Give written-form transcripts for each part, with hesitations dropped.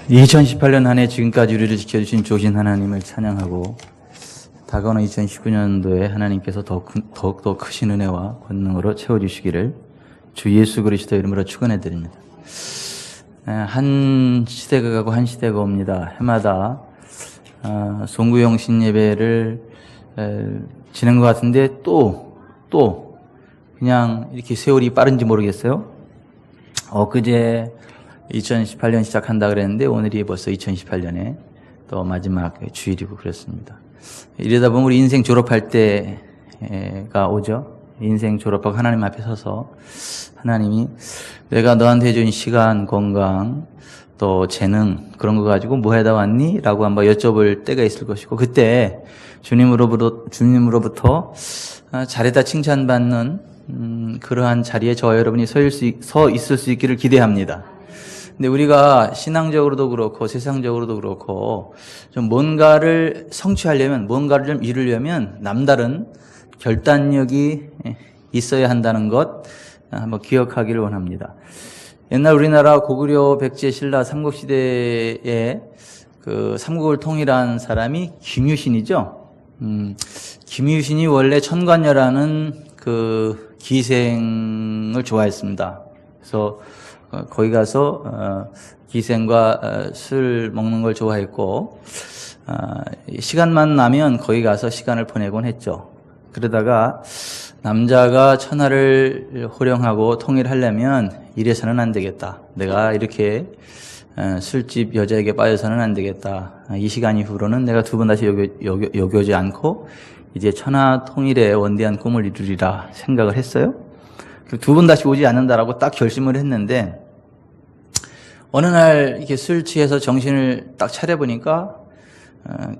2018년 한 해 지금까지 우리를 지켜주신 조신 하나님을 찬양하고 다가오는 2019년도에 하나님께서 더욱더 크신 은혜와 권능으로 채워주시기를 주 예수 그리스도 이름으로 축원해드립니다. 한 시대가 가고 한 시대가 옵니다. 해마다 송구영 신예배를 지낸 것 같은데 또 그냥 이렇게 세월이 빠른지 모르겠어요. 엊그제 2018년 시작한다 그랬는데 오늘이 벌써 2018년에 또 마지막 주일이고 그렇습니다. 이러다 보면 우리 인생 졸업할 때가 오죠. 인생 졸업하고 하나님 앞에 서서 하나님이 내가 너한테 해준 시간, 건강, 또 재능 그런 거 가지고 뭐 해다 왔니? 라고 한번 여쭤볼 때가 있을 것이고 그때 주님으로부터 잘했다 칭찬받는 그러한 자리에 저와 여러분이 서 있을 수 있기를 기대합니다. 근데 우리가 신앙적으로도 그렇고 세상적으로도 그렇고 좀 뭔가를 성취하려면 뭔가를 좀 이루려면 남다른 결단력이 있어야 한다는 것 한번 기억하기를 원합니다. 옛날 우리나라 고구려 백제 신라 삼국시대에 그 삼국을 통일한 사람이 김유신이죠. 김유신이 원래 천관녀라는 그 기생을 좋아했습니다. 그래서 거기 가서 기생과 술 먹는 걸 좋아했고 시간만 나면 거기 가서 시간을 보내곤 했죠. 그러다가 남자가 천하를 호령하고 통일하려면 이래서는 안 되겠다. 내가 이렇게 술집 여자에게 빠져서는 안 되겠다. 이 시간 이후로는 내가 두 번 다시 여겨지 않고 이제 천하 통일의 원대한 꿈을 이루리라 생각을 했어요. 두 번 다시 오지 않는다라고 딱 결심을 했는데 어느 날 이렇게 술 취해서 정신을 딱 차려보니까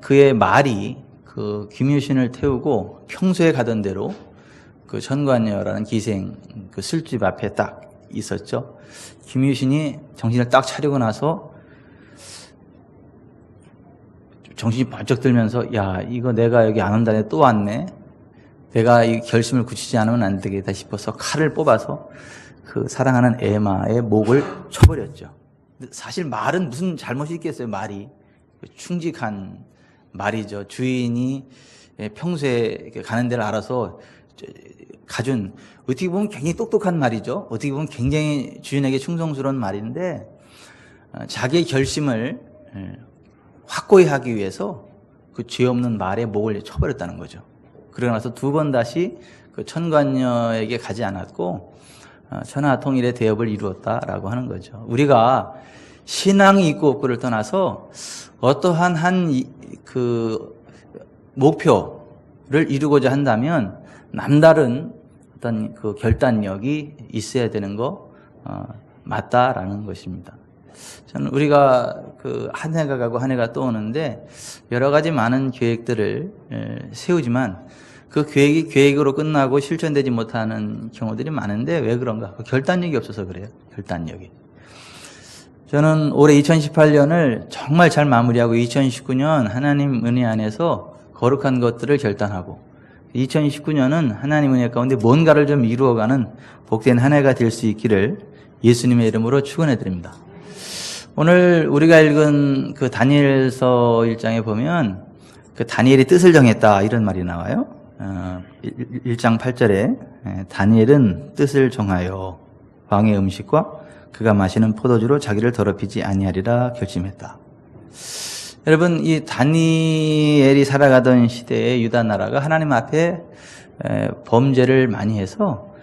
그의 말이 그 김유신을 태우고 평소에 가던 대로 그 천관녀라는 기생 그 술집 앞에 딱 있었죠. 김유신이 정신을 딱 차리고 나서 정신이 번쩍 들면서 야 이거 내가 여기 안 온다네 또 왔네. 내가 이 결심을 굳히지 않으면 안 되겠다 싶어서 칼을 뽑아서 그 사랑하는 에마의 목을 쳐버렸죠. 사실 말은 무슨 잘못이 있겠어요. 말이 충직한 말이죠. 주인이 평소에 가는 데를 알아서 가준 어떻게 보면 굉장히 똑똑한 말이죠. 어떻게 보면 굉장히 주인에게 충성스러운 말인데 자기의 결심을 확고히 하기 위해서 그 죄 없는 말의 목을 쳐버렸다는 거죠. 그러고 나서 두 번 다시 그 천관녀에게 가지 않았고 천하 통일의 대업을 이루었다라고 하는 거죠. 우리가 신앙이 있고 없고를 떠나서 어떠한 그 목표를 이루고자 한다면 남다른 어떤 그 결단력이 있어야 되는 거 맞다라는 것입니다. 저는 우리가 그 한 해가 가고 한 해가 또 오는데 여러 가지 많은 계획들을 세우지만 그 계획이 계획으로 끝나고 실천되지 못하는 경우들이 많은데 왜 그런가? 결단력이 없어서 그래요. 결단력이. 저는 올해 2018년을 정말 잘 마무리하고 2019년 하나님 은혜 안에서 거룩한 것들을 결단하고 2019년은 하나님 은혜 가운데 뭔가를 좀 이루어가는 복된 한 해가 될 수 있기를 예수님의 이름으로 축원해 드립니다. 오늘 우리가 읽은 그 다니엘서 1장에 보면 그 다니엘이 뜻을 정했다 이런 말이 나와요. 1장 8절에 다니엘은 뜻을 정하여 왕의 음식과 그가 마시는 포도주로 자기를 더럽히지 아니하리라 결심했다. 여러분 이 다니엘이 살아가던 시대의 유다 나라가 하나님 앞에 범죄를 많이 해서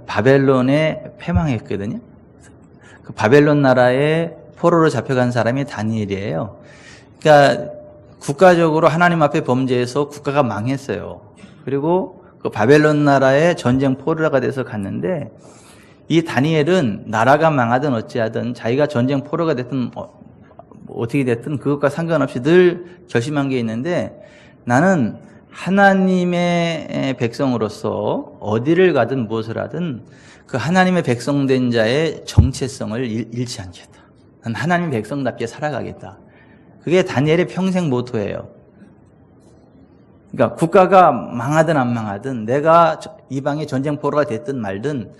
바벨론에 패망했거든요. 그 바벨론 나라에 포로로 잡혀간 사람이 다니엘이에요. 그러니까 국가적으로 하나님 앞에 범죄해서 국가가 망했어요. 그리고 그 바벨론 나라의 전쟁 포로가 돼서 갔는데 이 다니엘은 나라가 망하든 어찌하든 자기가 전쟁 포로가 됐든 어떻게 됐든 그것과 상관없이 늘 결심한 게 있는데 나는 하나님의 백성으로서 어디를 가든 무엇을 하든 그 하나님의 백성된 자의 정체성을 잃지 않겠다. 난 하나님의 백성답게 살아가겠다. 그게 다니엘의 평생 모토예요. 그러니까 국가가 망하든 안 망하든 내가 이방의 전쟁 포로가 됐든 말든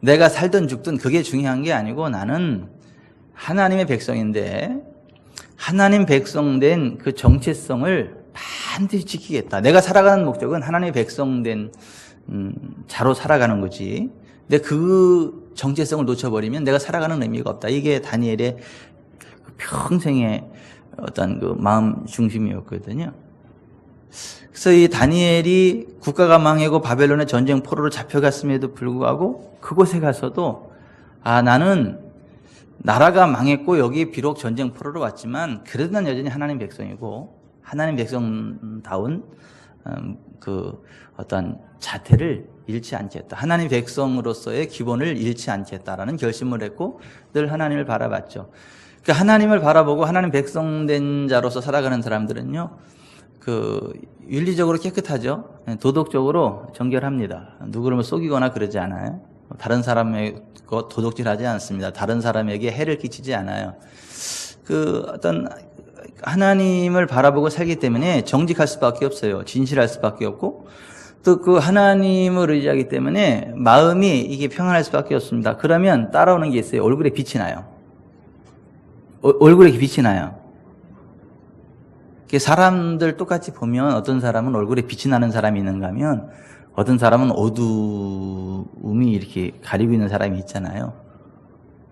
내가 살든 죽든 그게 중요한 게 아니고 나는 하나님의 백성인데 하나님 백성된 그 정체성을 반드시 지키겠다. 내가 살아가는 목적은 하나님의 백성된 자로 살아가는 거지. 근데 그 정체성을 놓쳐버리면 내가 살아가는 의미가 없다. 이게 다니엘의 평생의 어떤 그 마음 중심이었거든요. 그래서 이 다니엘이 국가가 망하고 바벨론의 전쟁 포로로 잡혀갔음에도 불구하고 그곳에 가서도 나는 나라가 망했고 여기 비록 전쟁 포로로 왔지만 그래도 난 여전히 하나님 백성이고 하나님 백성다운 그 어떤 자태를 잃지 않겠다. 하나님 백성으로서의 기본을 잃지 않겠다라는 결심을 했고 늘 하나님을 바라봤죠. 그러니까 하나님을 바라보고 하나님 백성된 자로서 살아가는 사람들은요, 그 윤리적으로 깨끗하죠. 도덕적으로 정결합니다. 누구를 속이거나 그러지 않아요. 다른 사람의 것 도둑질하지 않습니다. 다른 사람에게 해를 끼치지 않아요. 그 어떤 하나님을 바라보고 살기 때문에 정직할 수밖에 없어요. 진실할 수밖에 없고 또 그 하나님을 의지하기 때문에 마음이 이게 평안할 수밖에 없습니다. 그러면 따라오는 게 있어요. 얼굴에 빛이 나요. 얼굴에 빛이 나요. 사람들 똑같이 보면 어떤 사람은 얼굴에 빛이 나는 사람이 있는가 하면 어떤 사람은 어두움이 이렇게 가리고 있는 사람이 있잖아요.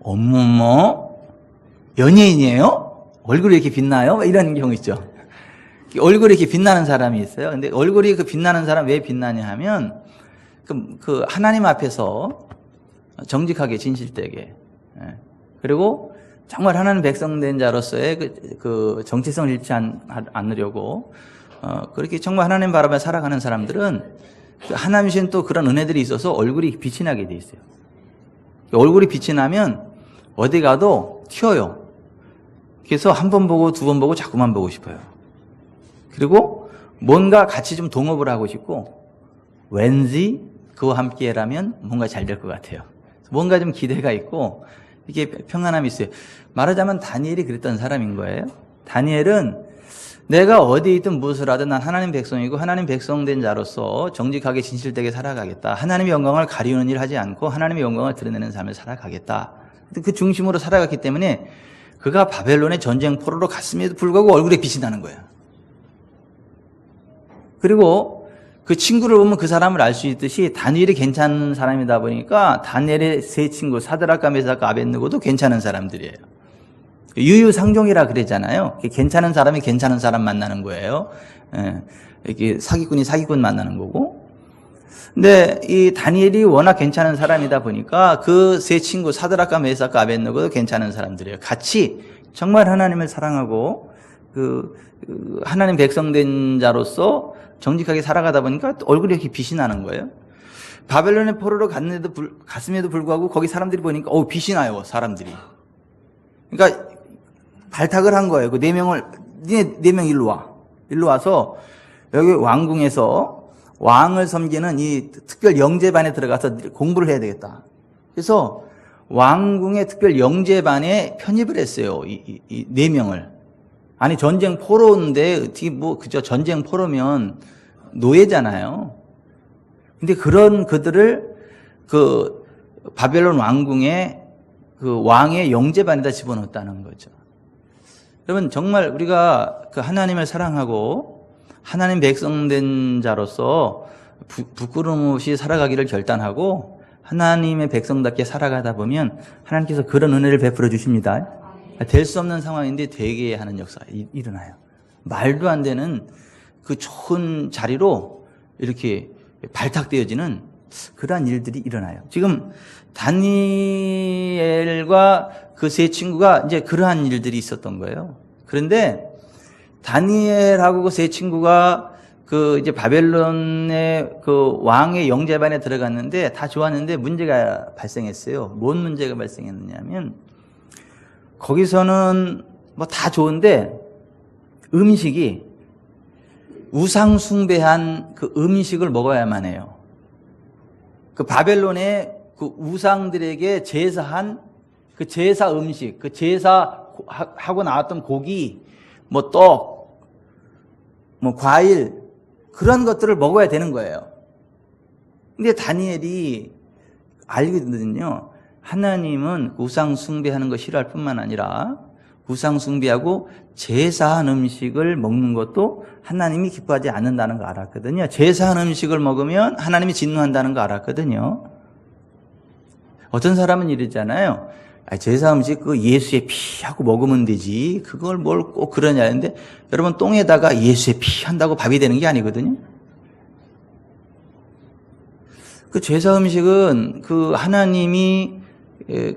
어머머, 연예인이에요? 얼굴이 이렇게 빛나요? 이런 경우 있죠. 얼굴이 이렇게 빛나는 사람이 있어요. 근데 얼굴이 그 빛나는 사람 왜 빛나냐 하면 그 하나님 앞에서 정직하게 진실되게 그리고 정말 하나님 백성된 자로서의 그 정체성을 잃지 않으려고 그렇게 정말 하나님 바라보며 살아가는 사람들은 하나님이신 또 그런 은혜들이 있어서 얼굴이 빛이 나게 돼 있어요. 얼굴이 빛이 나면 어디 가도 튀어요. 그래서 한 번 보고 두 번 보고 자꾸만 보고 싶어요. 그리고 뭔가 같이 좀 동업을 하고 싶고 왠지 그와 함께라면 뭔가 잘 될 것 같아요. 뭔가 좀 기대가 있고 이게 평안함이 있어요. 말하자면 다니엘이 그랬던 사람인 거예요. 다니엘은 내가 어디 있든 무엇을 하든 난 하나님 백성이고 하나님 백성된 자로서 정직하게 진실되게 살아가겠다. 하나님의 영광을 가리우는 일 하지 않고 하나님의 영광을 드러내는 삶을 살아가겠다. 그 중심으로 살아갔기 때문에 그가 바벨론의 전쟁 포로로 갔음에도 불구하고 얼굴에 빛이 나는 거야. 그리고 그 친구를 보면 그 사람을 알 수 있듯이 다니엘이 괜찮은 사람이다 보니까 다니엘의 세 친구 사드락과 메삭과 아벳느고도 괜찮은 사람들이에요. 유유상종이라 그러잖아요. 괜찮은 사람이 괜찮은 사람 만나는 거예요. 이렇게 사기꾼이 사기꾼 만나는 거고. 근데 이 다니엘이 워낙 괜찮은 사람이다 보니까 그 세 친구 사드락과 메삭과 아벳느고도 괜찮은 사람들이에요. 같이 정말 하나님을 사랑하고 그 하나님 백성된 자로서 정직하게 살아가다 보니까 얼굴에 이렇게 빛이 나는 거예요. 바벨론의 포로로 갔음에도 불구하고 거기 사람들이 보니까 빛이 나요, 사람들이. 그러니까 발탁을 한 거예요. 그 네 명 일로 와. 일로 와서 여기 왕궁에서 왕을 섬기는 이 특별 영재반에 들어가서 공부를 해야 되겠다. 그래서 왕궁의 특별 영재반에 편입을 했어요. 이 네 명을. 아니 전쟁 포로인데 어떻게 그저 전쟁 포로면 노예잖아요. 근데 그런 그들을 그 바벨론 왕궁의 그 왕의 영재반에다 집어넣었다는 거죠. 여러분 정말 우리가 그 하나님을 사랑하고 하나님 백성된 자로서 부끄러움 없이 살아가기를 결단하고 하나님의 백성답게 살아가다 보면 하나님께서 그런 은혜를 베풀어 주십니다. 될 수 없는 상황인데 되게 하는 역사가 일어나요. 말도 안 되는 그 좋은 자리로 이렇게 발탁되어지는 그러한 일들이 일어나요. 지금 다니엘과 그 세 친구가 이제 그러한 일들이 있었던 거예요. 그런데 다니엘하고 그 세 친구가 그 이제 바벨론의 그 왕의 영재반에 들어갔는데 다 좋았는데 문제가 발생했어요. 뭔 문제가 발생했느냐면 거기서는 뭐 다 좋은데 음식이 우상 숭배한 그 음식을 먹어야만 해요. 그 바벨론의 그 우상들에게 제사한 그 제사 음식, 그 제사하고 나왔던 고기, 뭐 떡, 뭐 과일 그런 것들을 먹어야 되는 거예요. 근데 다니엘이 알거든요. 하나님은 우상 숭배하는 거 싫어할 뿐만 아니라 우상 숭배하고 제사한 음식을 먹는 것도 하나님이 기뻐하지 않는다는 거 알았거든요. 제사한 음식을 먹으면 하나님이 진노한다는 거 알았거든요. 어떤 사람은 이러잖아요. 제사 음식 그 예수의 피하고 먹으면 되지. 그걸 뭘 꼭 그러냐 했는데, 여러분 똥에다가 예수의 피 한다고 밥이 되는 게 아니거든요. 그 제사 음식은 그 하나님이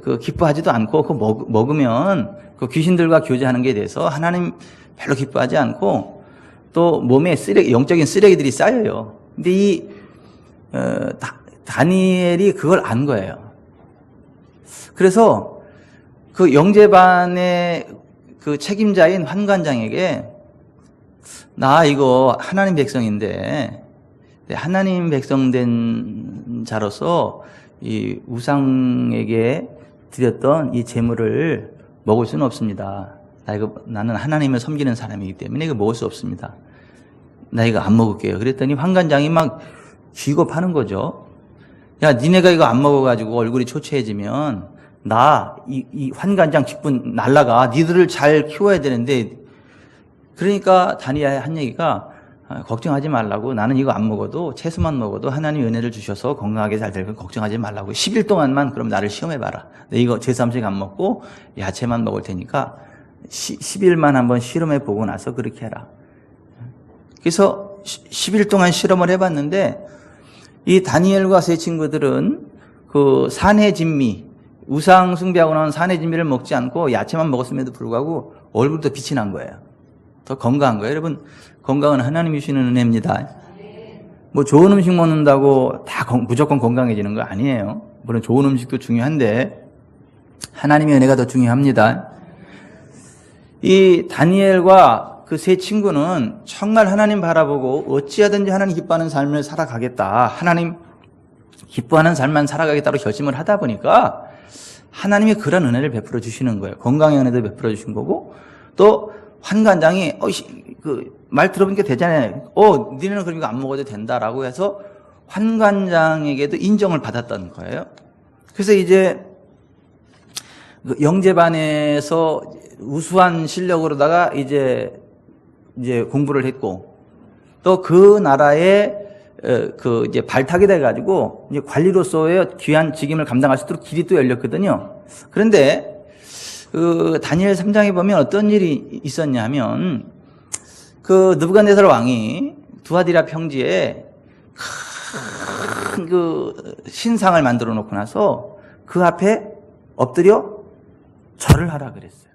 그 기뻐하지도 않고 그 먹으면 그 귀신들과 교제하는 게 돼서 하나님 별로 기뻐하지 않고 또 몸에 영적인 쓰레기들이 쌓여요. 근데 이 다니엘이 그걸 안 거예요. 그래서 그 영재반의 그 책임자인 환관장에게 나 이거 하나님 백성인데 하나님 백성 된 자로서 이 우상에게 드렸던 이 제물을 먹을 수는 없습니다. 나는 하나님을 섬기는 사람이기 때문에 이거 먹을 수 없습니다. 나 이거 안 먹을게요. 그랬더니 환관장이 막 기겁하는 거죠. 야, 니네가 이거 안 먹어가지고 얼굴이 초췌해지면 이 환관장 직분 날라가. 니들을 잘 키워야 되는데. 그러니까 다니엘이 한 얘기가 걱정하지 말라고. 나는 이거 안 먹어도 채소만 먹어도 하나님 은혜를 주셔서 건강하게 잘 될 건 걱정하지 말라고. 10일 동안만 그럼 나를 시험해봐라. 내 이거 제사 음식 안 먹고 야채만 먹을 테니까 10일만 한번 실험해보고 나서 그렇게 해라. 그래서 10일 동안 실험을 해봤는데 이 다니엘과 세 친구들은 그 산의 진미, 우상 숭배하고 나온 산의 진미를 먹지 않고 야채만 먹었음에도 불구하고 얼굴도 빛이 난 거예요. 더 건강한 거예요. 여러분, 건강은 하나님이 주시는 은혜입니다. 뭐 좋은 음식 먹는다고 다 무조건 건강해지는 거 아니에요. 물론 좋은 음식도 중요한데 하나님의 은혜가 더 중요합니다. 이 다니엘과 그 세 친구는 정말 하나님 바라보고 어찌하든지 하나님 기뻐하는 삶을 살아가겠다. 하나님 기뻐하는 삶만 살아가겠다고 결심을 하다 보니까 하나님이 그런 은혜를 베풀어 주시는 거예요. 건강의 은혜도 베풀어 주신 거고 또 환관장이 말 들어보니까 되잖아요. 니네는 그럼 이거 안 먹어도 된다라고 해서 환관장에게도 인정을 받았던 거예요. 그래서 이제 영재반에서 우수한 실력으로다가 이제 공부를 했고 또 그 나라에 이제 발탁이 돼가지고 이제 관리로서의 귀한 직임을 감당할 수 있도록 길이 또 열렸거든요. 그런데 그 다니엘 3장에 보면 어떤 일이 있었냐면 그 느부갓네살 왕이 두아디라 평지에 큰 그 신상을 만들어 놓고 나서 그 앞에 엎드려 절을 하라 그랬어요.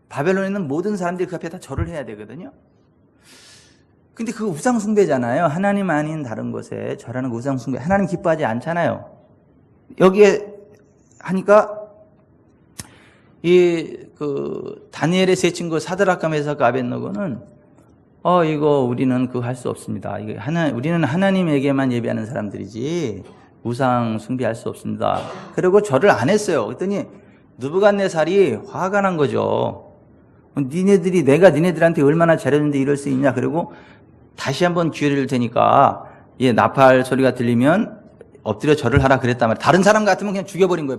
바벨론에 있는 모든 사람들이 그 앞에 다 절을 해야 되거든요. 근데 그거 우상숭배잖아요. 하나님 아닌 다른 곳에 절하는 거 우상숭배. 하나님 기뻐하지 않잖아요. 여기에 하니까 다니엘의 세 친구 사드락과 메삭과 아벳느고는 이거 우리는 그거 할 수 없습니다. 우리는 하나님에게만 예배하는 사람들이지 우상 숭배할 수 없습니다. 그리고 절을 안 했어요. 그랬더니 느부갓네살이 화가 난 거죠. 내가 니네들한테 얼마나 잘했는데 이럴 수 있냐. 그리고 다시 한번 기회를 줄 테니까 나팔 소리가 들리면 엎드려 절을 하라 그랬단 말이에요. 다른 사람 같으면 그냥 죽여버린 거예요.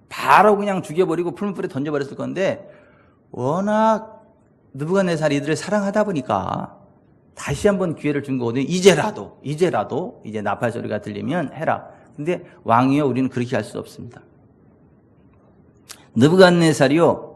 바로 그냥 죽여버리고 풀무불에 던져버렸을 건데 워낙 느부갓네살이 이들을 사랑하다 보니까 다시 한번 기회를 준 거거든요. 이제라도 이제 나팔 소리가 들리면 해라. 근데 왕이요, 우리는 그렇게 할 수 없습니다. 느부갓네살이요,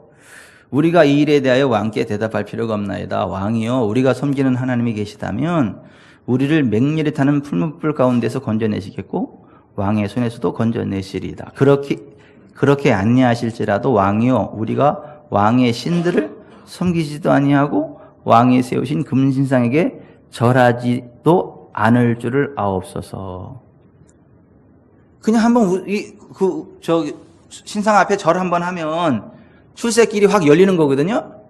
우리가 이 일에 대하여 왕께 대답할 필요가 없나이다. 왕이요, 우리가 섬기는 하나님이 계시다면 우리를 맹렬히 타는 풀무불 가운데서 건져내시겠고 왕의 손에서도 건져내시리이다. 그렇게 안니하실지라도 왕이요, 우리가 왕의 신들을 섬기지도 아니하고 왕이 세우신 금신상에게 절하지도 않을 줄을 아옵소서. 그냥 한번 신상 앞에 절 한번 하면 출세길이 확 열리는 거거든요.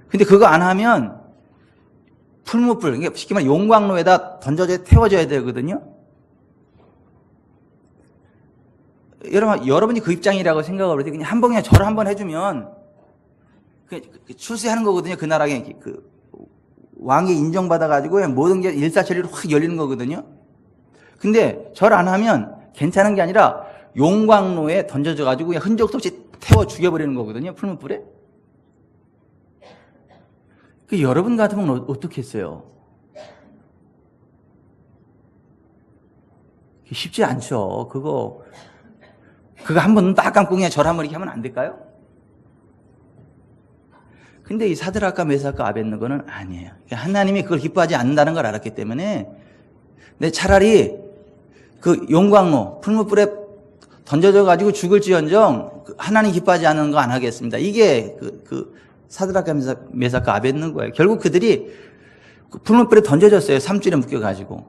근데 그거 안 하면 풀무불, 그러니까 쉽게 말해 용광로에다 태워져야 되거든요. 여러분이 그 입장이라고 생각을 할 때 그냥 그냥 절 한번 해주면 출세하는 거거든요. 그 나라에 왕이 인정받아가지고 모든 게 일사천리로 확 열리는 거거든요. 근데 절 안 하면 괜찮은 게 아니라 용광로에 던져져가지고 그냥 흔적도 없이 태워 죽여버리는 거거든요. 풀무불에. 여러분 같으면 어떻게 했어요? 쉽지 않죠. 그거 한 번 딱 감고 그냥 절 한번 이렇게 하면 안 될까요? 근데 이 사드락과 메삭과 아벳느고는 아니에요. 하나님이 그걸 기뻐하지 않는다는 걸 알았기 때문에 차라리 그 용광로 풀무불에 던져져 가지고 죽을지언정 하나님 기뻐하지 않는 거 안 하겠습니다. 이게 그 사드락과 메삭과 아벳느고예요. 결국 그들이 풀무불에 던져졌어요. 삼줄에 묶여 가지고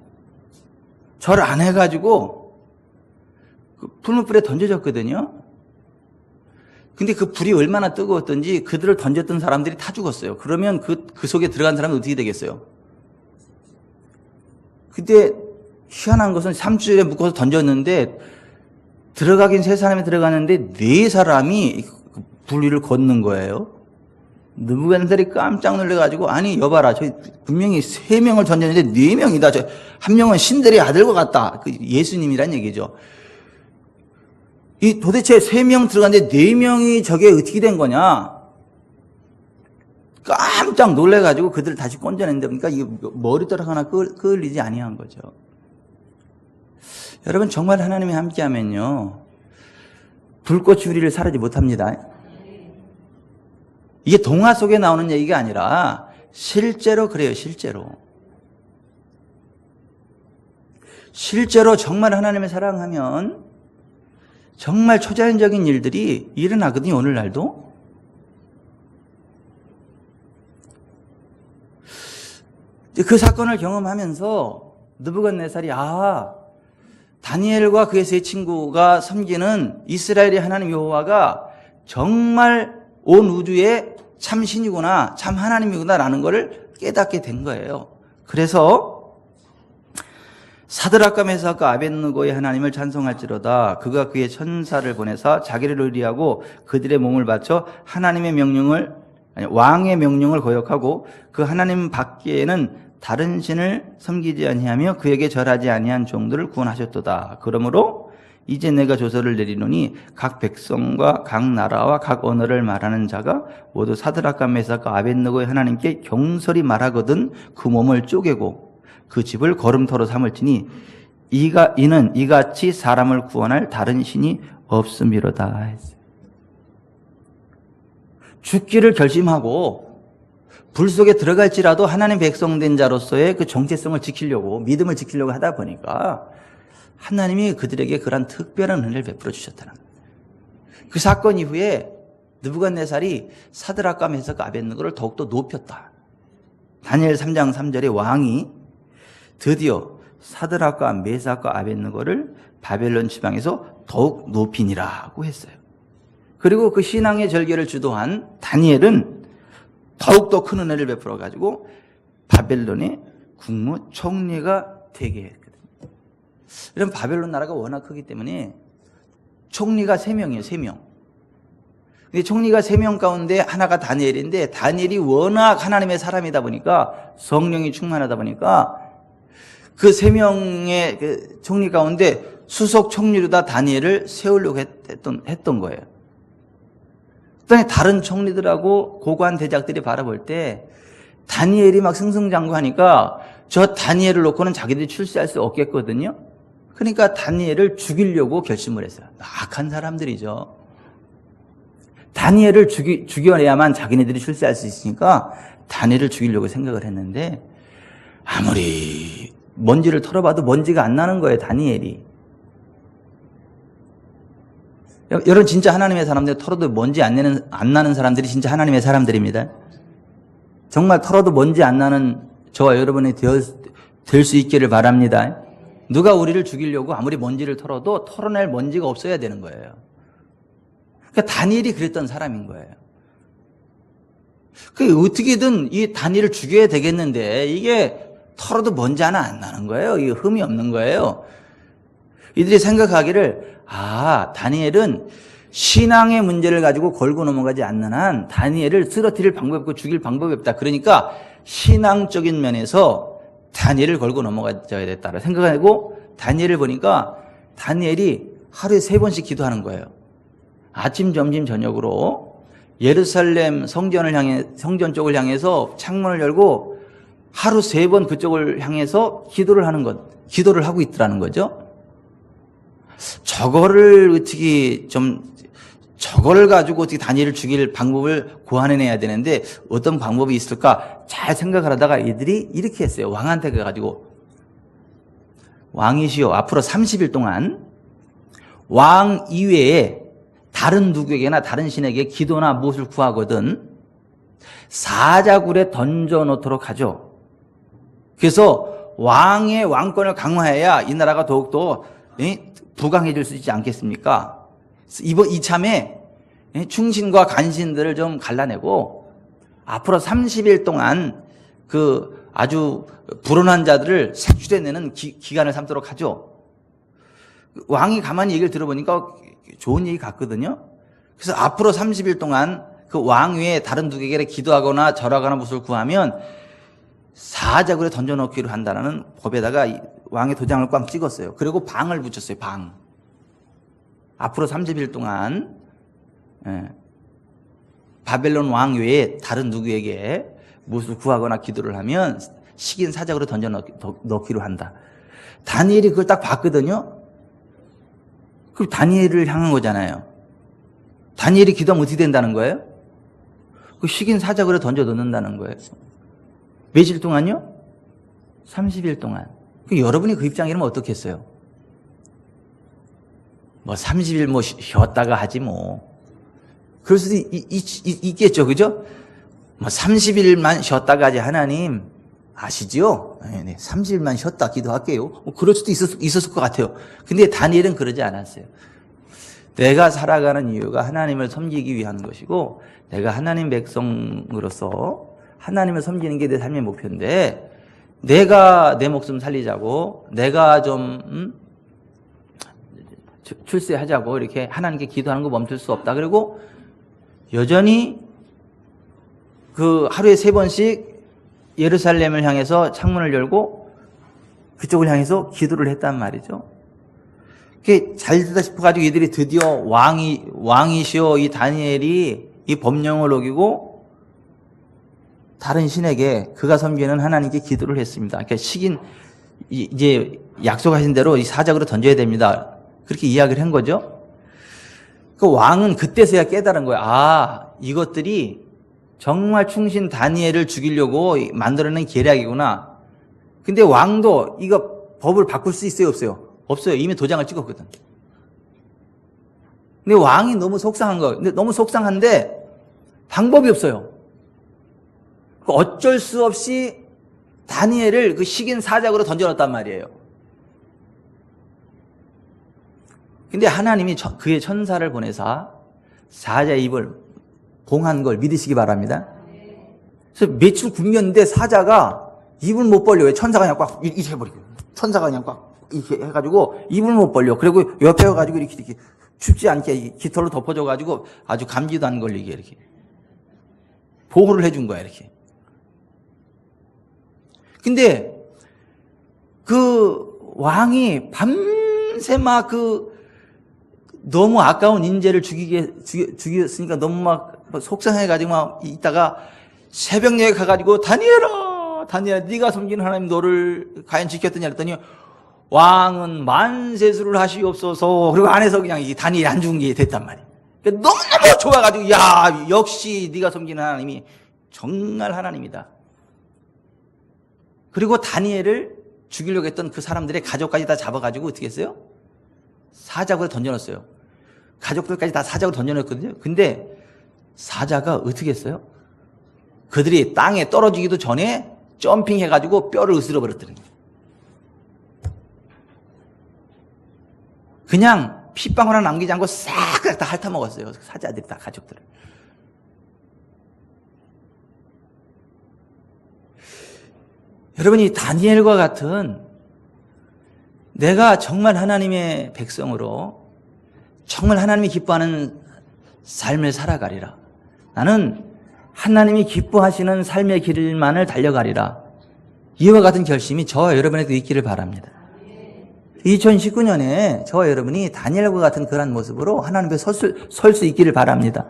절 안 해가지고 풀무불에 던져졌거든요. 근데 그 불이 얼마나 뜨거웠던지 그들을 던졌던 사람들이 다 죽었어요. 그러면 그 속에 들어간 사람은 어떻게 되겠어요? 근데 희한한 것은 삼줄에 묶어서 던졌는데 들어가긴 세 사람이 들어가는데 네 사람이 불 위를 걷는 거예요. 느부갓네살이 깜짝 놀래가지고 아니 여봐라 저 분명히 3명을 던졌는데 4명이다. 저 한 명은 신들의 아들과 같다. 그 예수님이란 얘기죠. 이 도대체 3명 들어갔는데 4명이 저게 어떻게 된 거냐? 깜짝 놀래가지고 그들을 다시 건져낸다. 그러니까 이게 머리카락 하나 끌리지 아니한 거죠. 여러분 정말 하나님이 함께하면요 불꽃이 우리를 사르지 못합니다. 이게 동화 속에 나오는 얘기가 아니라 실제로 그래요. 실제로 정말 하나님을 사랑하면 정말 초자연적인 일들이 일어나거든요. 오늘날도. 그 사건을 경험하면서 느부갓네살이 다니엘과 그의 세 친구가 섬기는 이스라엘의 하나님 여호와가 정말 온 우주의 참 신이구나, 참 하나님이구나라는 것을 깨닫게 된 거예요. 그래서 사드락과 메삭과 아벳느고의 하나님을 찬송할지로다. 그가 그의 천사를 보내사 자기를 의리하고 그들의 몸을 바쳐 왕의 명령을 거역하고 그 하나님 밖에는 다른 신을 섬기지 아니하며 그에게 절하지 아니한 종들을 구원하셨도다. 그러므로 이제 내가 조서를 내리노니 각 백성과 각 나라와 각 언어를 말하는 자가 모두 사드락과 메삭과 아벳느고의 하나님께 경솔히 말하거든 그 몸을 쪼개고 그 집을 거름터로 삼을지니 이는 이같이 사람을 구원할 다른 신이 없음이로다. 죽기를 결심하고 불 속에 들어갈지라도 하나님 백성된 자로서의 그 정체성을 지키려고 믿음을 지키려고 하다 보니까 하나님이 그들에게 그런 특별한 은혜를 베풀어 주셨다는 거예요. 그 사건 이후에 느부갓네살이 사드락과 메삭과 아벳느고를 더욱더 높였다. 다니엘 3장 3절에 왕이 드디어 사드락과 메삭과 아벳느고를 바벨론 지방에서 더욱 높이니라고 했어요. 그리고 그 신앙의 절개를 주도한 다니엘은 더욱더 큰 은혜를 베풀어 가지고 바벨론의 국무총리가 되게 했거든요. 이런 바벨론 나라가 워낙 크기 때문에 총리가 3명이에요. 3명. 근데 총리가 3명 가운데 하나가 다니엘인데 다니엘이 워낙 하나님의 사람이다 보니까 성령이 충만하다 보니까 그 3명의 그 총리 가운데 수석 총리로 다 다니엘을 세우려고 했던 거예요. 그다음에 다른 총리들하고 고관 대작들이 바라볼 때 다니엘이 막 승승장구하니까 저 다니엘을 놓고는 자기들이 출세할 수 없겠거든요. 그러니까 다니엘을 죽이려고 결심을 했어요. 악한 사람들이죠. 다니엘을 죽여내야만 자기네들이 출세할 수 있으니까 다니엘을 죽이려고 생각을 했는데 아무리 먼지를 털어봐도 먼지가 안 나는 거예요. 다니엘이. 여러분 진짜 하나님의 사람들 털어도 먼지 안 나는 사람들이 진짜 하나님의 사람들입니다. 정말 털어도 먼지 안 나는 저와 여러분이 될 수 있기를 바랍니다. 누가 우리를 죽이려고 아무리 먼지를 털어도 털어낼 먼지가 없어야 되는 거예요. 그러니까 다니엘이 그랬던 사람인 거예요. 어떻게든 이 다니엘을 죽여야 되겠는데 이게 털어도 먼지 하나 안 나는 거예요. 이게 흠이 없는 거예요. 이들이 생각하기를 다니엘은 신앙의 문제를 가지고 걸고 넘어가지 않는 한 다니엘을 쓰러뜨릴 방법이 없고 죽일 방법이 없다. 그러니까 신앙적인 면에서 다니엘을 걸고 넘어가야 됐다고 생각하고 다니엘을 보니까 다니엘이 하루에 3번씩 기도하는 거예요. 아침, 점심, 저녁으로 예루살렘 성전 쪽을 향해서 창문을 열고 하루 3번 그쪽을 향해서 기도를 하고 있더라는 거죠. 저거를 가지고 어떻게 다니엘을 죽일 방법을 고안해내야 되는데 어떤 방법이 있을까 잘 생각을 하다가 이들이 이렇게 했어요. 왕한테 가가지고, 왕이시여, 앞으로 30일 동안 왕 이외에 다른 누구에게나 다른 신에게 기도나 무엇을 구하거든 사자굴에 던져놓도록 하죠. 그래서 왕의 왕권을 강화해야 이 나라가 더욱더 부강해질 수 있지 않겠습니까? 이참에 충신과 간신들을 좀 갈라내고 앞으로 30일 동안 그 아주 불온한 자들을 색출해내는 기간을 삼도록 하죠. 왕이 가만히 얘기를 들어보니까 좋은 얘기 같거든요. 그래서 앞으로 30일 동안 그 왕 외에 다른 누구에게 기도하거나 절하거나 무엇을 구하면 사자굴에 던져놓기로 한다는 법에다가 왕의 도장을 꽝 찍었어요. 그리고 방을 붙였어요. 방. 앞으로 30일 동안 바벨론 왕 외에 다른 누구에게 무엇을 구하거나 기도를 하면 식인 사자굴에 던져넣기로 한다. 다니엘이 그걸 딱 봤거든요. 그럼 다니엘을 향한 거잖아요. 다니엘이 기도하면 어떻게 된다는 거예요? 그 식인 사자굴에 던져 넣는다는 거예요. 며칠 동안요? 30일 동안. 여러분이 그 입장이라면 어떻겠어요? 30일 쉬었다가 하지 뭐. 그럴 수도 있겠죠, 그죠? 30일만 쉬었다가 하지, 하나님. 아시죠? 네, 30일만 쉬었다 기도할게요. 그럴 수도 있었을 것 같아요. 근데 다니엘은 그러지 않았어요. 내가 살아가는 이유가 하나님을 섬기기 위한 것이고, 내가 하나님 백성으로서 하나님을 섬기는 게 내 삶의 목표인데, 내가 내 목숨 살리자고, 내가 좀 출세하자고 이렇게 하나님께 기도하는 거 멈출 수 없다. 그리고 여전히 그 하루에 3번씩 예루살렘을 향해서 창문을 열고 그쪽을 향해서 기도를 했단 말이죠. 그게 잘 되다 싶어가지고 이들이 드디어 왕이시여 이 다니엘이 이 법령을 어기고 다른 신에게 그가 섬기는 하나님께 기도를 했습니다. 그러니까 이제 약속하신 대로 이 사자굴에 던져야 됩니다. 그렇게 이야기를 한 거죠. 그 왕은 그때서야 깨달은 거예요. 아, 이것들이 정말 충신 다니엘을 죽이려고 만들어낸 계략이구나. 근데 왕도 이거 법을 바꿀 수 있어요, 없어요? 없어요. 이미 도장을 찍었거든. 근데 왕이 너무 속상한 거예요. 근데 너무 속상한데 방법이 없어요. 어쩔 수 없이 다니엘을 그 식인 사자굴로 던져놨단 말이에요. 근데 하나님이 그의 천사를 보내사 사자의 입을 봉한 걸 믿으시기 바랍니다. 그래서 며칠 굶겼는데 사자가 입을 못 벌려. 왜? 천사가 그냥 꽉 이렇게 해버리고. 천사가 그냥 꽉 이렇게 해가지고 입을 못 벌려. 그리고 옆에 가가지고 이렇게 춥지 않게 깃털로 덮어줘가지고 아주 감기도 안 걸리게 이렇게 보호를 해준 거야, 이렇게. 근데 그 왕이 밤새 막 너무 아까운 인재를 죽였으니까 너무 막 속상해가지고 막 있다가 새벽녘에 가가지고 다니엘아, 네가 섬기는 하나님 너를 과연 지켰더냐 그랬더니 왕은 만세수를 하시옵소서. 그리고 안에서 그냥 이 다니엘이 안 죽은 게 됐단 말이에요. 그러니까 너무너무 좋아가지고 야, 역시 네가 섬기는 하나님이 정말 하나님이다. 그리고 다니엘을 죽이려고 했던 그 사람들의 가족까지 다 잡아가지고 어떻게 했어요? 사자굴에 던져놨어요. 가족들까지 다 사자굴에 던져놨거든요. 근데 사자가 어떻게 했어요? 그들이 땅에 떨어지기도 전에 점핑해가지고 뼈를 으스러 버렸더니 그냥 핏방울 하나 남기지 않고 싹 다 핥아먹었어요. 사자들이 다 가족들을. 여러분이 다니엘과 같은 내가 정말 하나님의 백성으로 정말 하나님이 기뻐하는 삶을 살아가리라. 나는 하나님이 기뻐하시는 삶의 길만을 달려가리라. 이와 같은 결심이 저와 여러분에도 있기를 바랍니다. 2019년에 저와 여러분이 다니엘과 같은 그런 모습으로 하나님 앞에 설 수 있기를 바랍니다.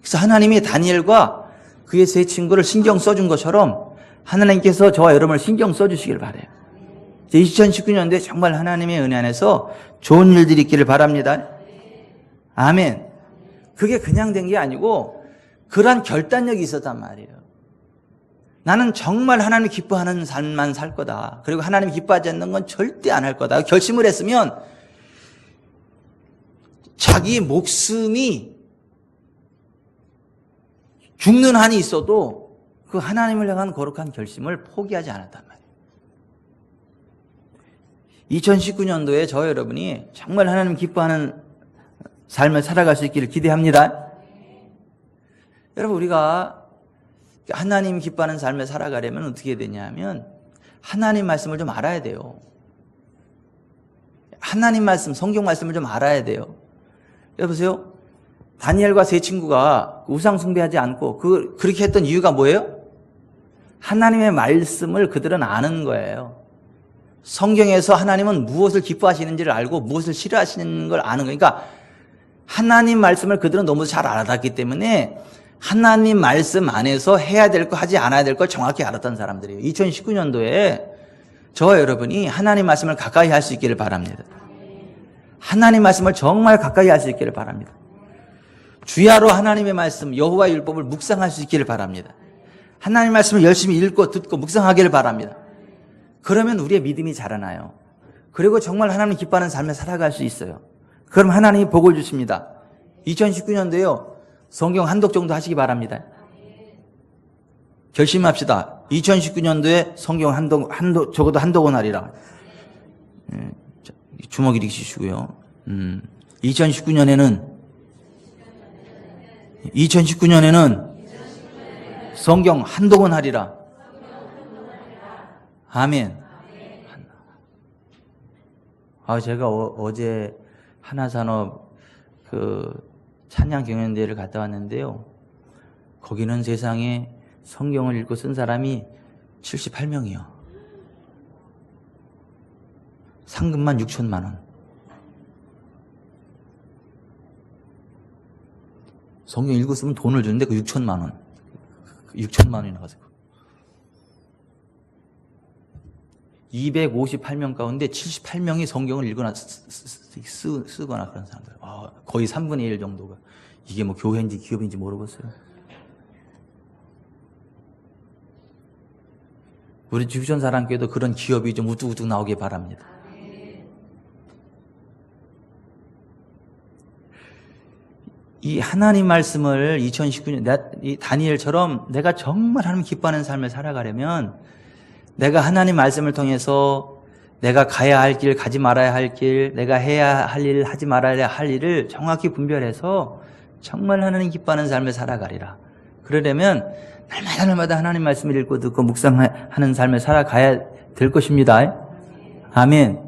그래서 하나님이 다니엘과 그의 세 친구를 신경 써준 것처럼 하나님께서 저와 여러분을 신경 써주시길 바라요. 2019년도에 정말 하나님의 은혜 안에서 좋은 일들이 있기를 바랍니다. 아멘. 그게 그냥 된 게 아니고 그러한 결단력이 있었단 말이에요. 나는 정말 하나님 기뻐하는 삶만 살 거다. 그리고 하나님 기뻐하지 않는 건 절대 안 할 거다. 결심을 했으면 자기 목숨이 죽는 한이 있어도 그 하나님을 향한 거룩한 결심을 포기하지 않았단 말이에요. 2019년도에 저 여러분이 정말 하나님 기뻐하는 삶을 살아갈 수 있기를 기대합니다. 여러분, 우리가 하나님 기뻐하는 삶을 살아가려면 어떻게 되냐면 하나님 말씀을 좀 알아야 돼요. 하나님 말씀, 성경 말씀을 좀 알아야 돼요. 여보세요? 다니엘과 세 친구가 우상 숭배하지 않고 그렇게 했던 이유가 뭐예요? 하나님의 말씀을 그들은 아는 거예요. 성경에서 하나님은 무엇을 기뻐하시는지를 알고 무엇을 싫어하시는 걸 아는 거예요. 그러니까 하나님 말씀을 그들은 너무 잘 알았기 때문에 하나님 말씀 안에서 해야 될 거 하지 않아야 될 걸 정확히 알았던 사람들이에요. 2019년도에 저와 여러분이 하나님 말씀을 가까이 할 수 있기를 바랍니다. 하나님 말씀을 정말 가까이 할 수 있기를 바랍니다. 주야로 하나님의 말씀, 여호와의 율법을 묵상할 수 있기를 바랍니다. 하나님 말씀을 열심히 읽고 듣고 묵상하기를 바랍니다. 그러면 우리의 믿음이 자라나요. 그리고 정말 하나님 기뻐하는 삶을 살아갈 수 있어요. 그럼 하나님이 복을 주십니다. 2019년도에요. 성경 한독 정도 하시기 바랍니다. 결심합시다. 2019년도에 성경 적어도 한독은 하리라. 주먹 일으키시고요. 2019년에는 성경 한독은 하리라. 아멘. 제가 어제 하나산업 찬양 경연대회를 갔다 왔는데요. 거기는 세상에 성경을 읽고 쓴 사람이 78명이요. 상금만 6천만 원. 성경 읽고 쓰면 돈을 주는데 그 6천만 원. 6천만 원이 나가서 258명 가운데 78명이 성경을 읽거나 쓰거나 그런 사람들. 거의 3분의 1 정도가. 이게 뭐 교회인지 기업인지 모르겠어요. 우리 주변 사람께도 그런 기업이 좀 우뚝우뚝 나오길 바랍니다. 이 하나님 말씀을 2019년 이 다니엘처럼 내가 정말 하나님 기뻐하는 삶을 살아가려면 내가 하나님 말씀을 통해서 내가 가야 할 길, 가지 말아야 할 길, 내가 해야 할 일, 하지 말아야 할 일을 정확히 분별해서 정말 하나님 기뻐하는 삶을 살아가리라. 그러려면 날마다 하나님 말씀을 읽고 듣고 묵상하는 삶을 살아가야 될 것입니다. 아멘.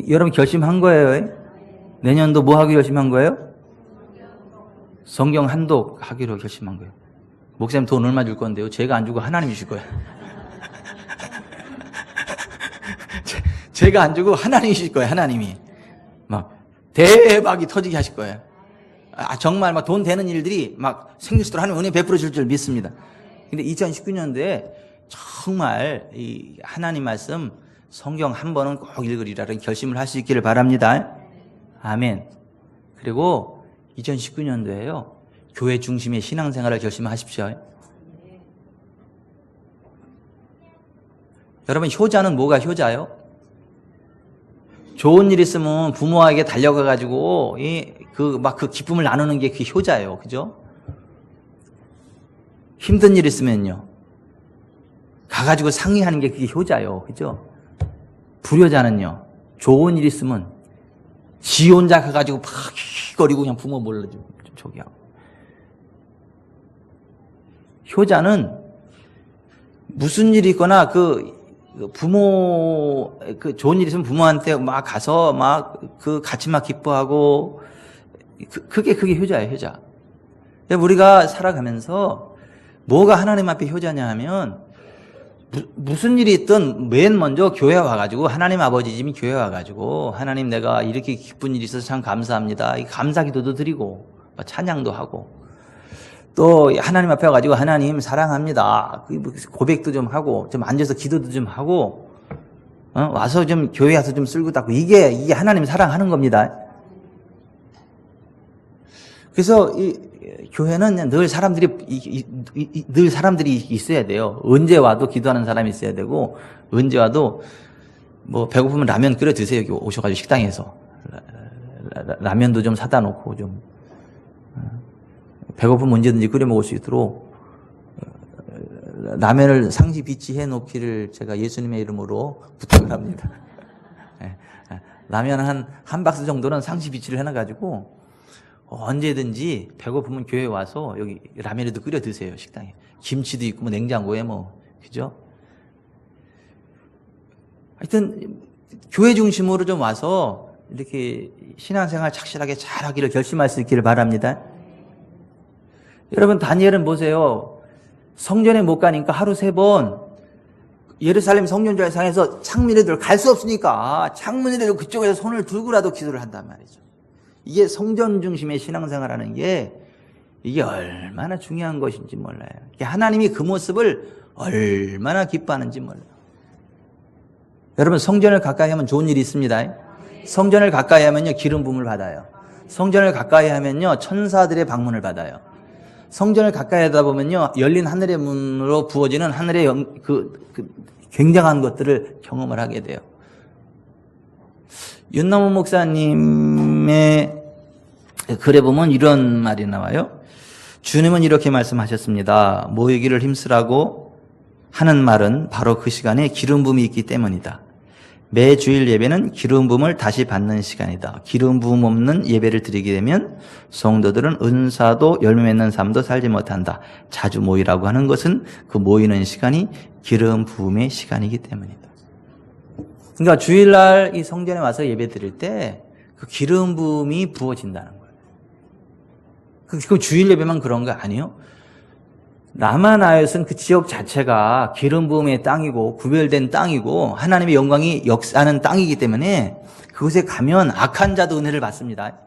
여러분 결심한 거예요. 내년도 뭐 하기로 결심한 거예요? 성경 한독 하기로 결심한 거예요. 목사님 돈 얼마 줄 건데요? 제가 안 주고 하나님이 주실 거예요. 제가 안 주고 하나님이 주실 거예요. 하나님이 막 대박이 터지게 하실 거예요. 정말 막 돈 되는 일들이 막 생길 수 있도록 하나님 은혜 베풀어 줄 줄 믿습니다. 근데 2019년도에 정말 이 하나님 말씀 성경 한 번은 꼭 읽으리라는 결심을 할 수 있기를 바랍니다. 아멘. 그리고 2019년도에요. 교회 중심의 신앙생활을 결심하십시오. 여러분 효자는 뭐가 효자요? 좋은 일 있으면 부모에게 달려가가지고 그 기쁨을 나누는 게 그 효자예요. 그죠? 힘든 일 있으면요. 가가지고 상의하는 게 그게 효자예요. 그죠? 불효자는요. 좋은 일 있으면 지 혼자 가가지고 막 거리고 그냥 부모 몰래 좀 저기 하고. 효자는 무슨 일이 있거나 부모 좋은 일 있으면 부모한테 막 가서 같이 기뻐하고 그게 효자예요. 효자. 우리가 살아가면서 뭐가 하나님 앞에 효자냐 하면 무슨 일이 있든 맨 먼저 교회 와가지고 하나님 아버지 집이 교회 와가지고 하나님 내가 이렇게 기쁜 일이 있어서 참 감사합니다. 이 감사기도도 드리고 찬양도 하고 또 하나님 앞에 와가지고 하나님 사랑합니다. 고백도 좀 하고 좀 앉아서 기도도 좀 하고 와서 좀 교회 와서 좀 쓸고 닦고 이게 하나님 사랑하는 겁니다. 그래서 이 교회는 늘 사람들이 있어야 돼요. 언제 와도 기도하는 사람이 있어야 되고 언제 와도 뭐 배고프면 라면 끓여 드세요. 여기 오셔가지고 식당에서 라면도 좀 사다 놓고 좀 배고프면 언제든지 끓여 먹을 수 있도록 라면을 상시 비치해 놓기를 제가 예수님의 이름으로 부탁을 합니다. 라면 한 박스 정도는 상시 비치를 해놔가지고 언제든지 배고프면 교회 와서 여기 라면이라도 끓여 드세요. 식당에 김치도 있고 뭐 냉장고에 뭐 그죠? 하여튼 교회 중심으로 좀 와서 이렇게 신앙생활 착실하게 잘하기를 결심할 수 있기를 바랍니다. 여러분 다니엘은 보세요. 성전에 못 가니까 하루 3번 예루살렘 성전좌에 상에서 창문에들 갈 수 없으니까 창문에들 그쪽에서 손을 들고라도 기도를 한단 말이죠. 이게 성전 중심의 신앙생활하는 게 이게 얼마나 중요한 것인지 몰라요. 하나님이 그 모습을 얼마나 기뻐하는지 몰라요. 여러분 성전을 가까이 하면 좋은 일이 있습니다. 성전을 가까이 하면요 기름 부음을 받아요. 성전을 가까이 하면요 천사들의 방문을 받아요. 성전을 가까이 하다 보면요 열린 하늘의 문으로 부어지는 하늘의 굉장한 것들을 경험을 하게 돼요. 윤남원 목사님의 글에 보면 이런 말이 나와요. 주님은 이렇게 말씀하셨습니다. 모이기를 힘쓰라고 하는 말은 바로 그 시간에 기름 부음이 있기 때문이다. 매 주일 예배는 기름 부음을 다시 받는 시간이다. 기름 부음 없는 예배를 드리게 되면 성도들은 은사도 열매 맺는 삶도 살지 못한다. 자주 모이라고 하는 것은 그 모이는 시간이 기름 부음의 시간이기 때문이다. 그러니까 주일날 이 성전에 와서 예배 드릴 때 그 기름 부음이 부어진다는 거예요. 그 주일 예배만 그런 거 아니에요? 라마나얏은 그 지역 자체가 기름 부음의 땅이고 구별된 땅이고 하나님의 영광이 역사하는 땅이기 때문에 그곳에 가면 악한 자도 은혜를 받습니다.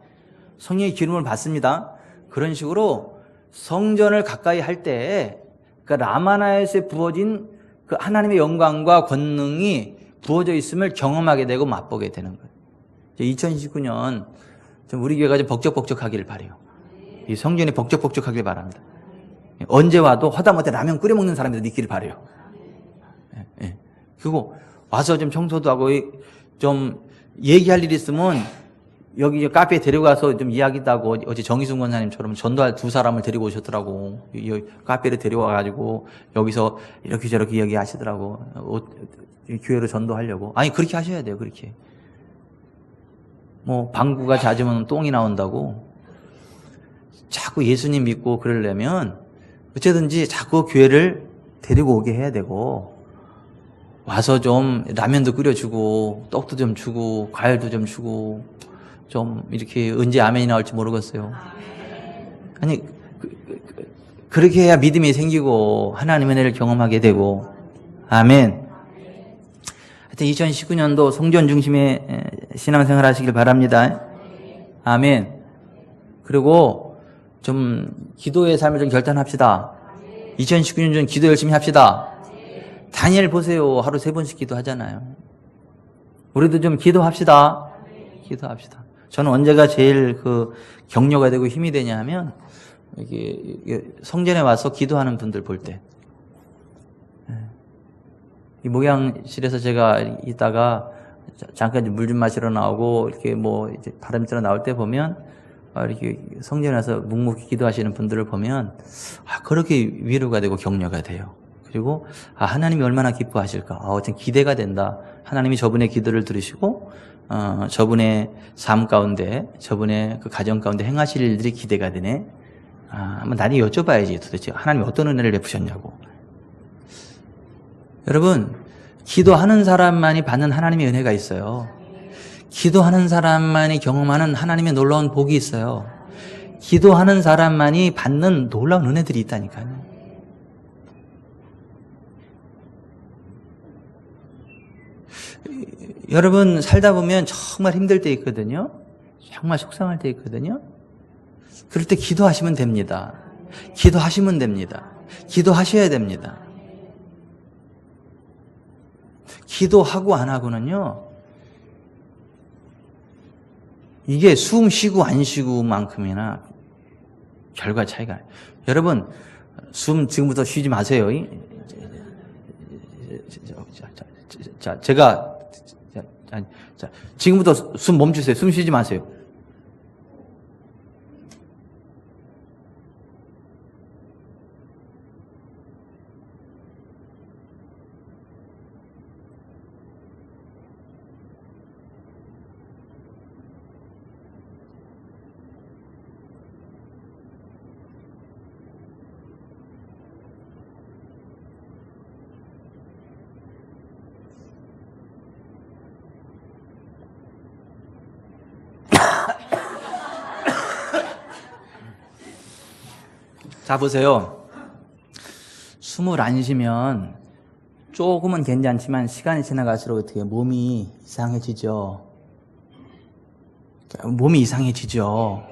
성령의 기름을 받습니다. 그런 식으로 성전을 가까이 할 때 그 라마나얏에 부어진 그 하나님의 영광과 권능이 부어져 있음을 경험하게 되고 맛보게 되는 거예요. 2019년 우리 교회가 좀 벅적벅적하기를 바라요. 이 성전이 벅적벅적하길 바랍니다. 언제 와도 허다못해 라면 끓여 먹는 사람들도 있기를 바라요. 그리고 와서 좀 청소도 하고 좀 얘기할 일 있으면 여기 카페에 데려가서 좀 이야기도 하고 어제 정희순 권사님처럼 전도할 2사람을 데리고 오셨더라고. 여기 카페를 데려와가지고 여기서 이렇게 저렇게 이야기하시더라고. 교회로 전도하려고. 아니 그렇게 하셔야 돼요. 그렇게. 뭐 방구가 잦으면 똥이 나온다고. 자꾸 예수님 믿고 그러려면 어쨌든지 자꾸 교회를 데리고 오게 해야 되고 와서 좀 라면도 끓여주고 떡도 좀 주고 과일도 좀 주고 좀 이렇게 언제 아멘이 나올지 모르겠어요. 아니 그렇게 해야 믿음이 생기고 하나님의 은혜를 경험하게 되고 아멘. 하여튼 2019년도 성전 중심의 신앙생활 하시길 바랍니다. 아멘. 그리고 좀 기도의 삶을 좀 결단합시다. 2019년 좀 기도 열심히 합시다. 다니엘 보세요. 하루 3번씩 기도하잖아요. 우리도 좀 기도합시다. 기도합시다. 저는 언제가 제일 격려가 되고 힘이 되냐 하면 이게 성전에 와서 기도하는 분들 볼 때. 이 목양실에서 제가 있다가 잠깐 물 좀 마시러 나오고 이렇게 뭐 이제 바람 쐬러 나올 때 보면 이렇게 성전에 와서 묵묵히 기도하시는 분들을 보면 그렇게 위로가 되고 격려가 돼요. 그리고 하나님이 얼마나 기뻐하실까. 어쨌든 기대가 된다. 하나님이 저분의 기도를 들으시고 저분의 삶 가운데 저분의 그 가정 가운데 행하실 일들이 기대가 되네. 한번 나중에 여쭤봐야지 도대체 하나님이 어떤 은혜를 베푸셨냐고. 여러분 기도하는 사람만이 받는 하나님의 은혜가 있어요. 기도하는 사람만이 경험하는 하나님의 놀라운 복이 있어요. 기도하는 사람만이 받는 놀라운 은혜들이 있다니까요. 여러분 살다 보면 정말 힘들 때 있거든요. 정말 속상할 때 있거든요. 그럴 때 기도하시면 됩니다. 기도하시면 됩니다. 기도하셔야 됩니다. 기도하고 안 하고는요, 이게 숨 쉬고 안 쉬고만큼이나 결과 차이가 나요. 여러분, 숨 지금부터 쉬지 마세요. 제가 지금부터 숨 멈추세요. 숨 쉬지 마세요. 자, 보세요. 숨을 안 쉬면 조금은 괜찮지만 시간이 지나갈수록 어떻게 몸이 이상해지죠. 몸이 이상해지죠.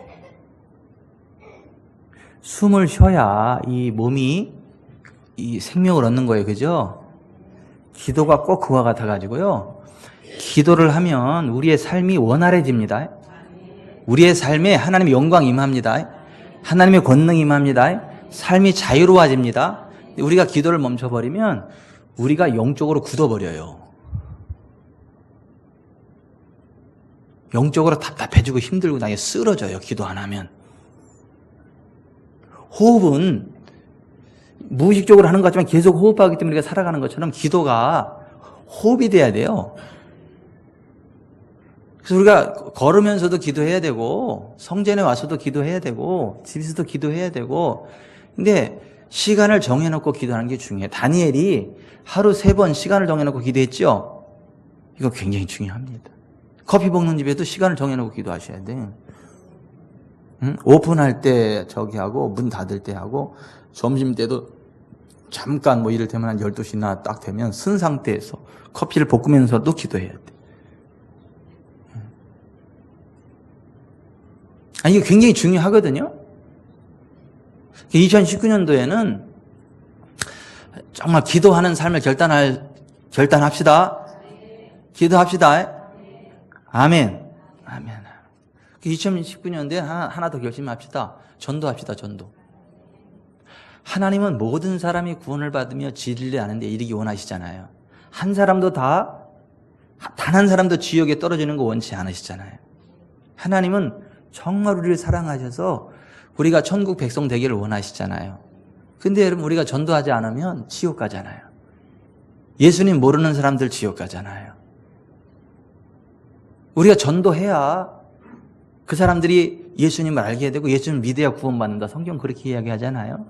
숨을 쉬어야 이 몸이 이 생명을 얻는 거예요. 그죠? 기도가 꼭 그와 같아가지고요. 기도를 하면 우리의 삶이 원활해집니다. 우리의 삶에 하나님의 영광이 임합니다. 하나님의 권능이 임합니다. 삶이 자유로워집니다. 우리가 기도를 멈춰버리면 우리가 영적으로 굳어버려요. 영적으로 답답해지고 힘들고 나게 쓰러져요. 기도 안 하면. 호흡은 무의식적으로 하는 것 같지만 계속 호흡하기 때문에 우리가 살아가는 것처럼 기도가 호흡이 돼야 돼요. 그래서 우리가 걸으면서도 기도해야 되고 성전에 와서도 기도해야 되고 집에서도 기도해야 되고, 근데 시간을 정해놓고 기도하는 게 중요해요. 다니엘이 하루 3번 시간을 정해놓고 기도했죠. 이거 굉장히 중요합니다. 커피 먹는 집에도 시간을 정해놓고 기도하셔야 돼. 응? 오픈할 때 저기 하고 문 닫을 때 하고 점심 때도 잠깐 뭐 이를테면 한 12시나 딱 되면 쓴 상태에서 커피를 볶으면서도 기도해야 돼. 이게 굉장히 중요하거든요. 2019년도에는 정말 기도하는 삶을 결단합시다. 기도합시다. 아멘. 아멘. 2019년도에 하나 더 결심합시다. 전도합시다. 전도. 하나님은 모든 사람이 구원을 받으며 진리를 아는 데 이르기 원하시잖아요. 한 사람도 단 한 사람도 지옥에 떨어지는 거 원치 않으시잖아요. 하나님은 정말 우리를 사랑하셔서 우리가 천국 백성 되기를 원하시잖아요. 근데 여러분, 우리가 전도하지 않으면 지옥 가잖아요. 예수님 모르는 사람들 지옥 가잖아요. 우리가 전도해야 그 사람들이 예수님을 알게 되고 예수님을 믿어야 구원받는다. 성경 그렇게 이야기하잖아요.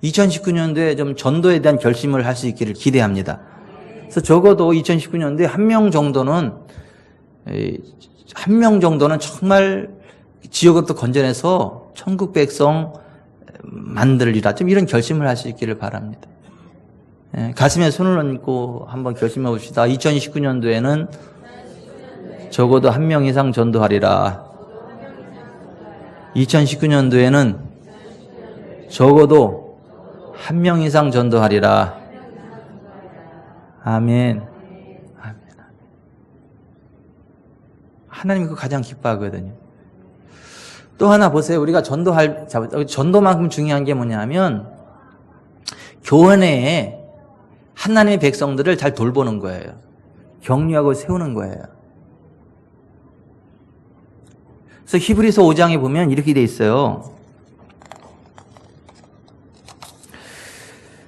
2019년도에 좀 전도에 대한 결심을 할 수 있기를 기대합니다. 그래서 적어도 2019년도에 한 명 정도는 정말 지옥으로부터 건져내서 천국 백성 만들리라. 좀 이런 결심을 할 수 있기를 바랍니다. 가슴에 손을 얹고 한번 결심해 봅시다. 2019년도에는 적어도 한 명 이상 전도하리라. 2019년도에는 적어도 한 명 이상 전도하리라. 아멘. 아멘. 하나님이 그거 가장 기뻐하거든요. 또 하나 보세요. 우리가 전도만큼 중요한 게 뭐냐면 교회에 하나님의 백성들을 잘 돌보는 거예요. 격려하고 세우는 거예요. 그래서 히브리서 5장에 보면 이렇게 돼 있어요.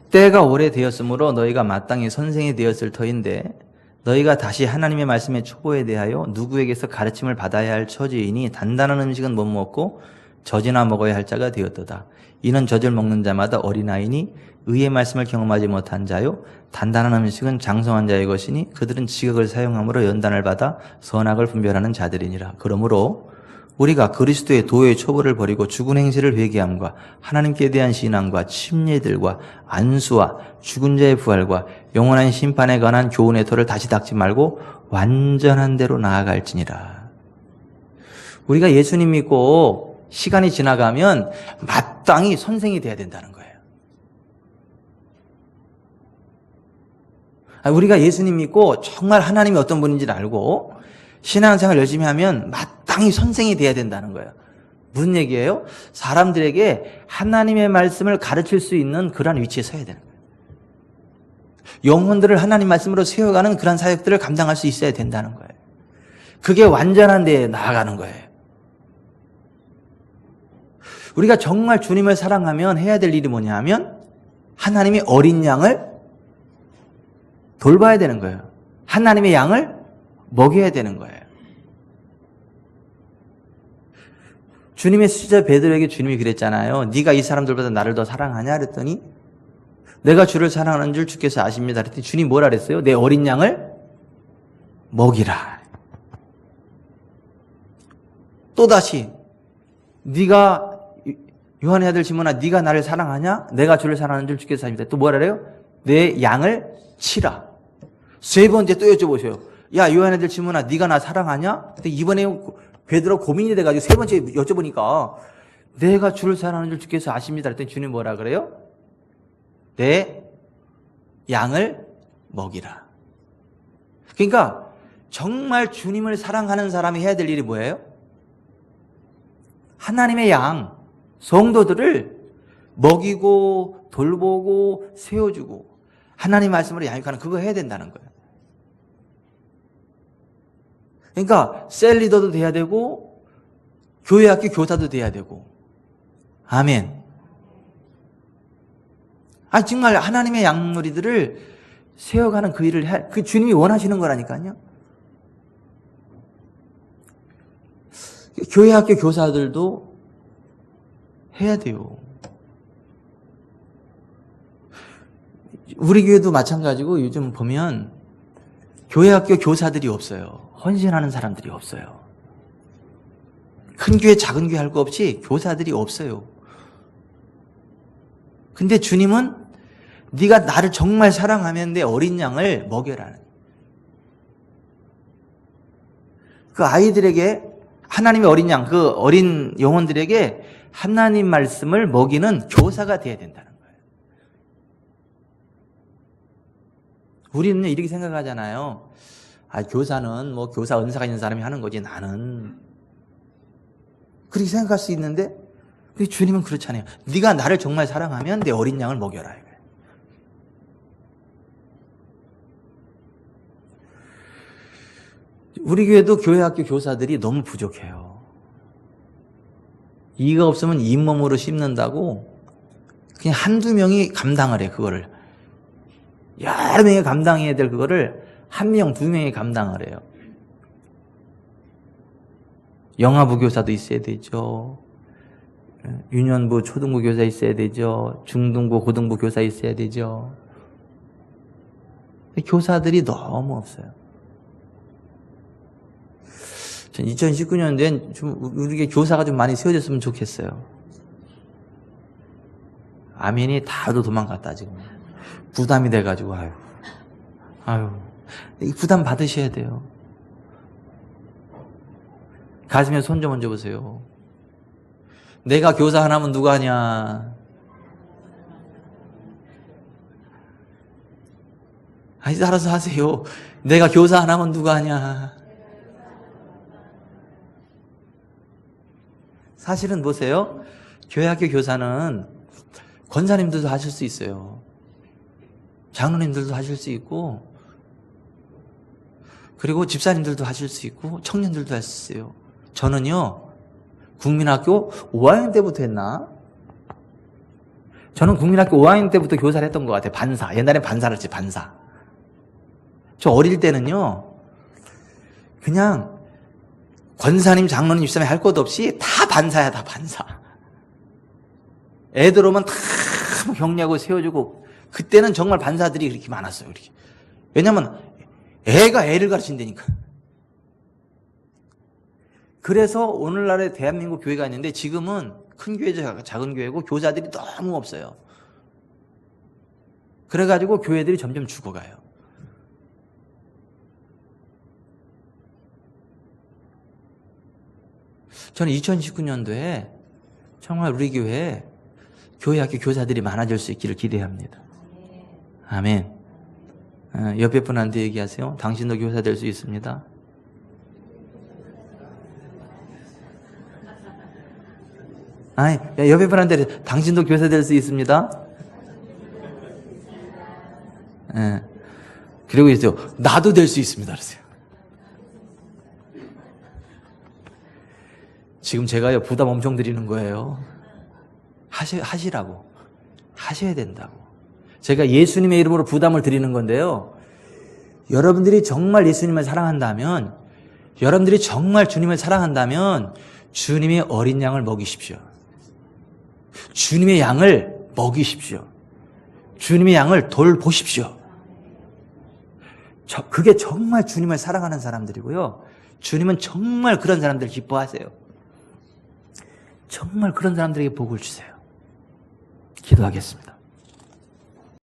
때가 오래되었으므로 너희가 마땅히 선생이 되었을 터인데 너희가 다시 하나님의 말씀의 초보에 대하여 누구에게서 가르침을 받아야 할 처지이니 단단한 음식은 못 먹고 젖이나 먹어야 할 자가 되었도다. 이는 젖을 먹는 자마다 어린아이니 의의 말씀을 경험하지 못한 자요 단단한 음식은 장성한 자의 것이니 그들은 지각을 사용함으로 연단을 받아 선악을 분별하는 자들이니라. 그러므로 우리가 그리스도의 도의 처벌을 버리고 죽은 행실을 회개함과 하나님께 대한 신앙과 침례들과 안수와 죽은 자의 부활과 영원한 심판에 관한 교훈의 터를 다시 닦지 말고 완전한 대로 나아갈지니라. 우리가 예수님 믿고 시간이 지나가면 마땅히 선생이 돼야 된다는 거예요. 우리가 예수님 믿고 정말 하나님이 어떤 분인지를 알고 신앙생활 열심히 하면 마땅히 선생이 돼야 된다는 거예요. 무슨 얘기예요? 사람들에게 하나님의 말씀을 가르칠 수 있는 그런 위치에 서야 되는 거예요. 영혼들을 하나님 말씀으로 세워가는 그런 사역들을 감당할 수 있어야 된다는 거예요. 그게 완전한 데에 나아가는 거예요. 우리가 정말 주님을 사랑하면 해야 될 일이 뭐냐면 하나님의 어린 양을 돌봐야 되는 거예요. 하나님의 양을 먹여야 되는 거예요. 주님의 수제자 베드로에게 주님이 그랬잖아요. 네가 이 사람들보다 나를 더 사랑하냐? 그랬더니 내가 주를 사랑하는 줄 주께서 아십니다. 그랬더니 주님 뭐라 그랬어요? 내 어린 양을 먹이라. 또다시 네가 요한의 아들 시몬아 네가 나를 사랑하냐? 내가 주를 사랑하는 줄 주께서 아십니다. 또 뭐라 그래요? 내 양을 치라. 세 번째 또 여쭤보세요. 야 요한의 아들 시몬아 네가 나 사랑하냐? 근데 이번에 베드로 고민이 돼가지고 세 번째 여쭤보니까 내가 주를 사랑하는 줄 주께서 아십니다. 그랬더니 주님 뭐라 그래요? 내 양을 먹이라. 그러니까 정말 주님을 사랑하는 사람이 해야 될 일이 뭐예요? 하나님의 양, 성도들을 먹이고 돌보고 세워주고 하나님 말씀으로 양육하는 그거 해야 된다는 거예요. 그러니까 셀 리더도 돼야 되고 교회 학교 교사도 돼야 되고 아멘. 정말 하나님의 양무리들을 세워가는 그 일을 그 주님이 원하시는 거라니까요. 교회 학교 교사들도 해야 돼요. 우리 교회도 마찬가지고 요즘 보면 교회 학교 교사들이 없어요. 헌신하는 사람들이 없어요. 큰 교회 작은 교회 할 거 없이 교사들이 없어요. 근데 주님은 네가 나를 정말 사랑하면 내 어린 양을 먹여라. 그 아이들에게 하나님의 어린 양, 그 어린 영혼들에게 하나님 말씀을 먹이는 교사가 돼야 된다는 거예요. 우리는 이렇게 생각하잖아요. 교사는 뭐 교사 은사가 있는 사람이 하는 거지 나는. 그렇게 생각할 수 있는데 주님은 그렇잖아요. 네가 나를 정말 사랑하면 내 어린 양을 먹여라. 우리 교회도 교회 학교 교사들이 너무 부족해요. 이가 없으면 잇몸으로 씹는다고 그냥 한두 명이 감당을 해. 그거를 여러 명이 감당해야 될 그거를 한 명, 두 명이 감당을 해요. 영아부 교사도 있어야 되죠. 유년부, 초등부 교사 있어야 되죠. 중등부, 고등부 교사 있어야 되죠. 교사들이 너무 없어요. 2019년도엔 좀 우리 교사가 좀 많이 세워졌으면 좋겠어요. 아멘이 다도 도망갔다 지금. 부담이 돼가지고 아유 이 부담 받으셔야 돼요. 가슴에 손 좀 얹어보세요. 내가 교사 하나면 누가 하냐? 알아서 하세요. 내가 교사 하나면 누가 하냐? 사실은 보세요. 교회학교 교사는 권사님들도 하실 수 있어요. 장로님들도 하실 수 있고 그리고 집사님들도 하실 수 있고 청년들도 할 수 있어요. 저는요. 국민학교 5학년 때부터 했나? 저는 국민학교 5학년 때부터 교사를 했던 것 같아요. 반사. 옛날엔 반사를 했지 반사. 저 어릴 때는요. 그냥 권사님, 장로님, 집사님 할 것 없이 다 반사야, 다 반사. 애들 오면 다 격려하고 세워주고 그때는 정말 반사들이 그렇게 많았어요. 그렇게. 왜냐면 애가 애를 가르친다니까. 그래서 오늘날의 대한민국 교회가 있는데 지금은 큰 교회, 작은 교회고 교사들이 너무 없어요. 그래가지고 교회들이 점점 죽어가요. 저는 2019년도에 정말 우리 교회에 교회학교 교사들이 많아질 수 있기를 기대합니다. 아멘. 옆에 분한테 얘기하세요. 당신도 교사 될 수 있습니다. 아니, 옆에 분한테 당신도 교사 될 수 있습니다. 그리고 있어요. 나도 될 수 있습니다. 그러세요. 지금 제가요 부담 엄청 드리는 거예요. 하시라고. 하셔야 된다고. 제가 예수님의 이름으로 부담을 드리는 건데요. 여러분들이 정말 예수님을 사랑한다면, 여러분들이 정말 주님을 사랑한다면 주님의 어린 양을 먹이십시오. 주님의 양을 먹이십시오. 주님의 양을 돌보십시오. 그게 정말 주님을 사랑하는 사람들이고요. 주님은 정말 그런 사람들 기뻐하세요. 정말 그런 사람들에게 복을 주세요. 기도하겠습니다.